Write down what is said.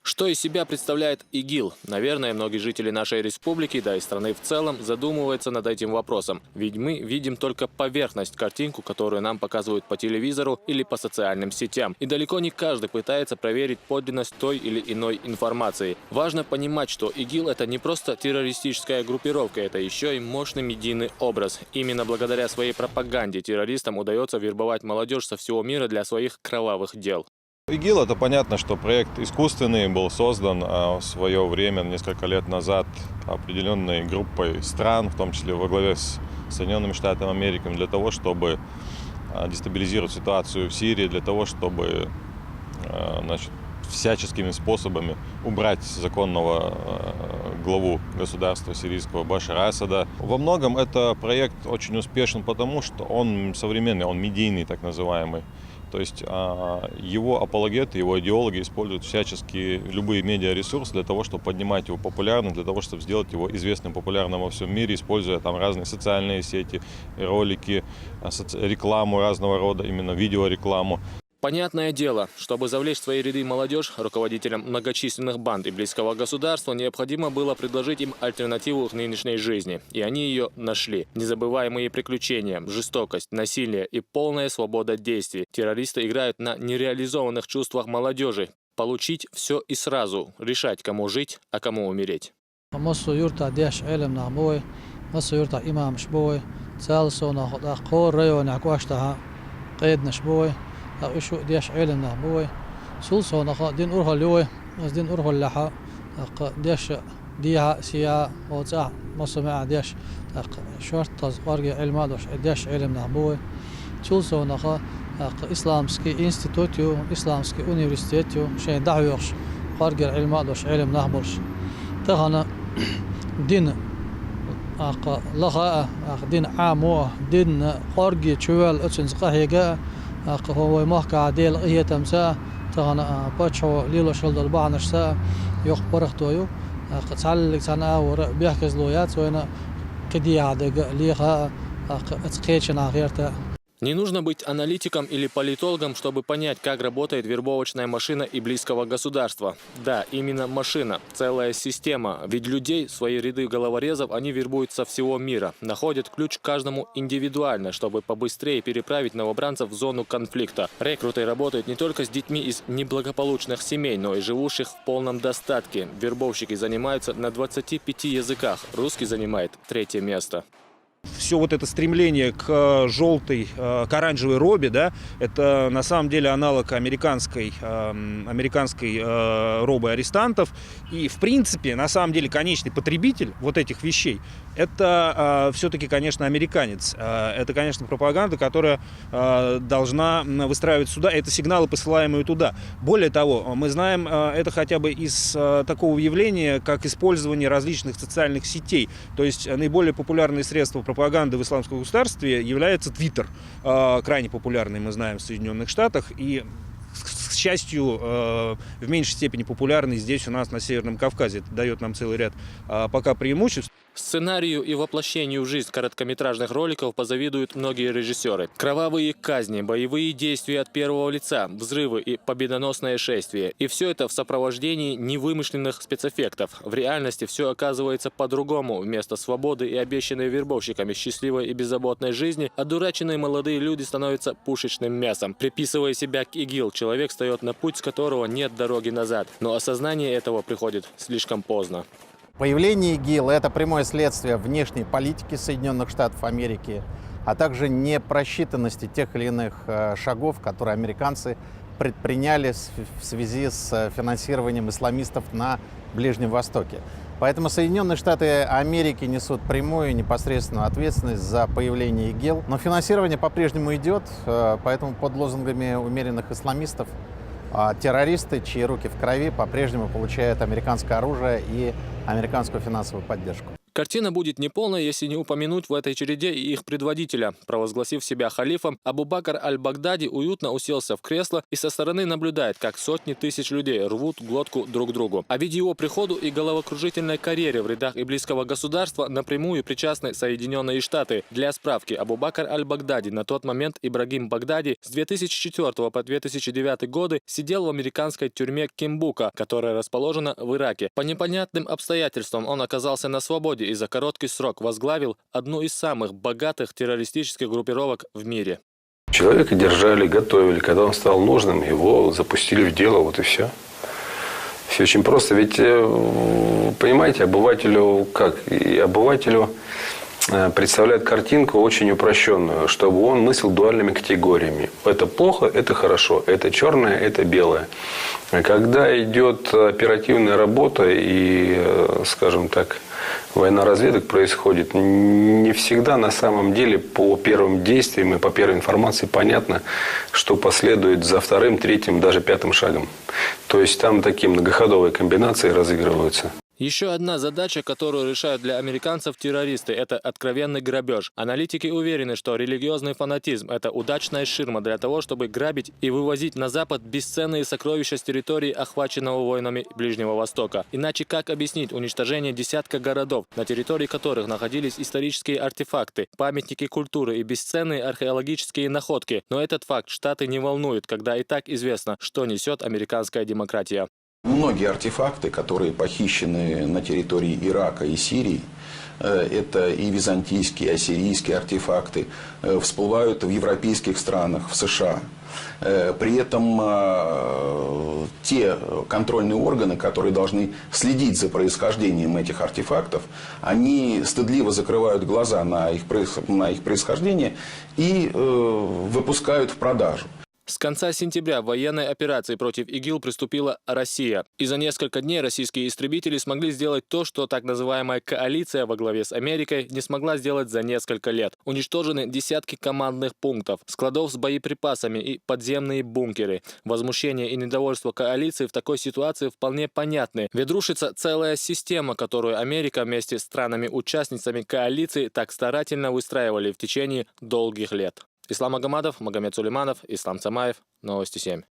Что из себя представляет ИГИЛ? Наверное, многие жители нашей республики, да и страны в целом, задумываются над этим вопросом. Ведь мы видим только поверхность, картинку, которую нам показывают по телевизору или по социальным сетям. И далеко не каждый пытается проверить подлинность той или иной информации. Важно понимать, что ИГИЛ – это не просто террористическая группировка, это еще и мощный медийный образ. Именно благодаря своей пропаганде террористам удается вербовать молодежь со всего мира для своих кровавых дел. ИГИЛ — это понятно, что проект искусственный, был создан в свое время, несколько лет назад, определенной группой стран, в том числе во главе с Соединенными Штатами Америки, для того, чтобы дестабилизировать ситуацию в Сирии, для того, чтобы всяческими способами убрать законного главу государства сирийского Башара Асада. Во многом это проект очень успешен, потому что он современный, он медийный, так называемый. То есть его апологеты, его идеологи используют всячески любые медиаресурсы для того, чтобы поднимать его популярным, для того, чтобы сделать его известным, популярным во всем мире, используя там разные социальные сети, ролики, рекламу разного рода, именно видеорекламу. Понятное дело, чтобы завлечь в свои ряды молодежь, руководителям многочисленных банд и близкого государства необходимо было предложить им альтернативу к нынешней жизни. И они ее нашли. Незабываемые приключения, жестокость, насилие и полная свобода действий. Террористы играют на нереализованных чувствах молодежи. Получить все и сразу. Решать, кому жить, а кому умереть. وشو ديش علمنا بوي سلسو نخا دين أرها لوي از دين أرها اللحا ديش ديها سيا وزع مصمع ديش شرط ورقي علم دوش ديش علمنا بوي سلسو نخا إسلامسكي إنستيتوتيو إسلامسكي أونيفرسيتيو شيء دعويش ورقي علم دوش علم نهبرش تغنا دين لغاء دين عامو دين ورقي شوال أتسنز قهيقا هو محكى عديل هي تمسا تغنا باتشو ليلو شلد البعنش سا يخ برختويو تعلق سنة ور بيحكز لويات وين كدي عدق ليها اتقيتشنا غيرتا. Не нужно быть аналитиком или политологом, чтобы понять, как работает вербовочная машина и близкого государства. Да, именно машина, целая система. Ведь людей, свои ряды головорезов, они вербуют со всего мира. Находят ключ каждому индивидуально, чтобы побыстрее переправить новобранцев в зону конфликта. Рекруты работают не только с детьми из неблагополучных семей, но и живущих в полном достатке. Вербовщики занимаются на 25 языках. Русский занимает 3-е место. Все вот это стремление к желтой, к оранжевой робе, да, это на самом деле аналог американской робы арестантов. И, в принципе, на самом деле, конечный потребитель вот этих вещей – это все-таки, конечно, американец. Это, конечно, пропаганда, которая должна выстраивать сюда. Это сигналы, посылаемые туда. Более того, мы знаем это хотя бы из такого явления, как использование различных социальных сетей. То есть наиболее популярные средства пропаганды в исламском государстве является Твиттер, крайне популярный, мы знаем, в Соединенных Штатах, и, к счастью, в меньшей степени популярный здесь у нас на Северном Кавказе. Это дает нам целый ряд пока преимуществ. Сценарию и воплощению в жизнь короткометражных роликов позавидуют многие режиссеры. Кровавые казни, боевые действия от первого лица, взрывы и победоносное шествие. И все это в сопровождении невымышленных спецэффектов. В реальности все оказывается по-другому. Вместо свободы и обещанной вербовщиками счастливой и беззаботной жизни, одураченные молодые люди становятся пушечным мясом. Приписывая себя к ИГИЛ, человек встает на путь, с которого нет дороги назад. Но осознание этого приходит слишком поздно. Появление ИГИЛ – это прямое следствие внешней политики Соединенных Штатов Америки, а также непросчитанности тех или иных шагов, которые американцы предприняли в связи с финансированием исламистов на Ближнем Востоке. Поэтому Соединенные Штаты Америки несут прямую и непосредственную ответственность за появление ИГИЛ. Но финансирование по-прежнему идет, поэтому под лозунгами умеренных исламистов террористы, чьи руки в крови, по-прежнему получают американское оружие и американскую финансовую поддержку. Картина будет неполной, если не упомянуть в этой череде и их предводителя. Провозгласив себя халифом, Абу Бакр аль-Багдади уютно уселся в кресло и со стороны наблюдает, как сотни тысяч людей рвут глотку друг другу. А ведь его приходу и головокружительной карьере в рядах иблисского государства напрямую причастны Соединенные Штаты. Для справки, Абу Бакр аль-Багдади, на тот момент Ибрагим Багдади, с 2004 по 2009 годы сидел в американской тюрьме Кимбука, которая расположена в Ираке. По непонятным обстоятельствам он оказался на свободе и за короткий срок возглавил одну из самых богатых террористических группировок в мире. Человека держали, готовили. Когда он стал нужным, его запустили в дело, вот и все. Все очень просто. Ведь, понимаете, обывателю представляет картинку очень упрощенную, чтобы он мыслил дуальными категориями. Это плохо, это хорошо, это черное, это белое. Когда идет оперативная работа и, скажем так, война разведок происходит, не всегда на самом деле по первым действиям и по первой информации понятно, что последует за вторым, третьим, даже пятым шагом. То есть там такие многоходовые комбинации разыгрываются. Еще одна задача, которую решают для американцев террористы – это откровенный грабеж. Аналитики уверены, что религиозный фанатизм – это удачная ширма для того, чтобы грабить и вывозить на Запад бесценные сокровища с территории, охваченного войнами Ближнего Востока. Иначе как объяснить уничтожение десятка городов, на территории которых находились исторические артефакты, памятники культуры и бесценные археологические находки? Но этот факт Штаты не волнует, когда и так известно, что несет американская демократия. Многие артефакты, которые похищены на территории Ирака и Сирии, это и византийские, и ассирийские артефакты, всплывают в европейских странах, в США. При этом те контрольные органы, которые должны следить за происхождением этих артефактов, они стыдливо закрывают глаза на их происхождение и выпускают в продажу. С конца сентября военной операции против ИГИЛ приступила Россия. И за несколько дней российские истребители смогли сделать то, что так называемая коалиция во главе с Америкой не смогла сделать за несколько лет. Уничтожены десятки командных пунктов, складов с боеприпасами и подземные бункеры. Возмущение и недовольство коалиции в такой ситуации вполне понятны. Ведь рушится целая система, которую Америка вместе с странами-участницами коалиции так старательно выстраивали в течение долгих лет. Ислам Магомадов, Магомед Сулейманов, Ислам Цамаев. Новости 7.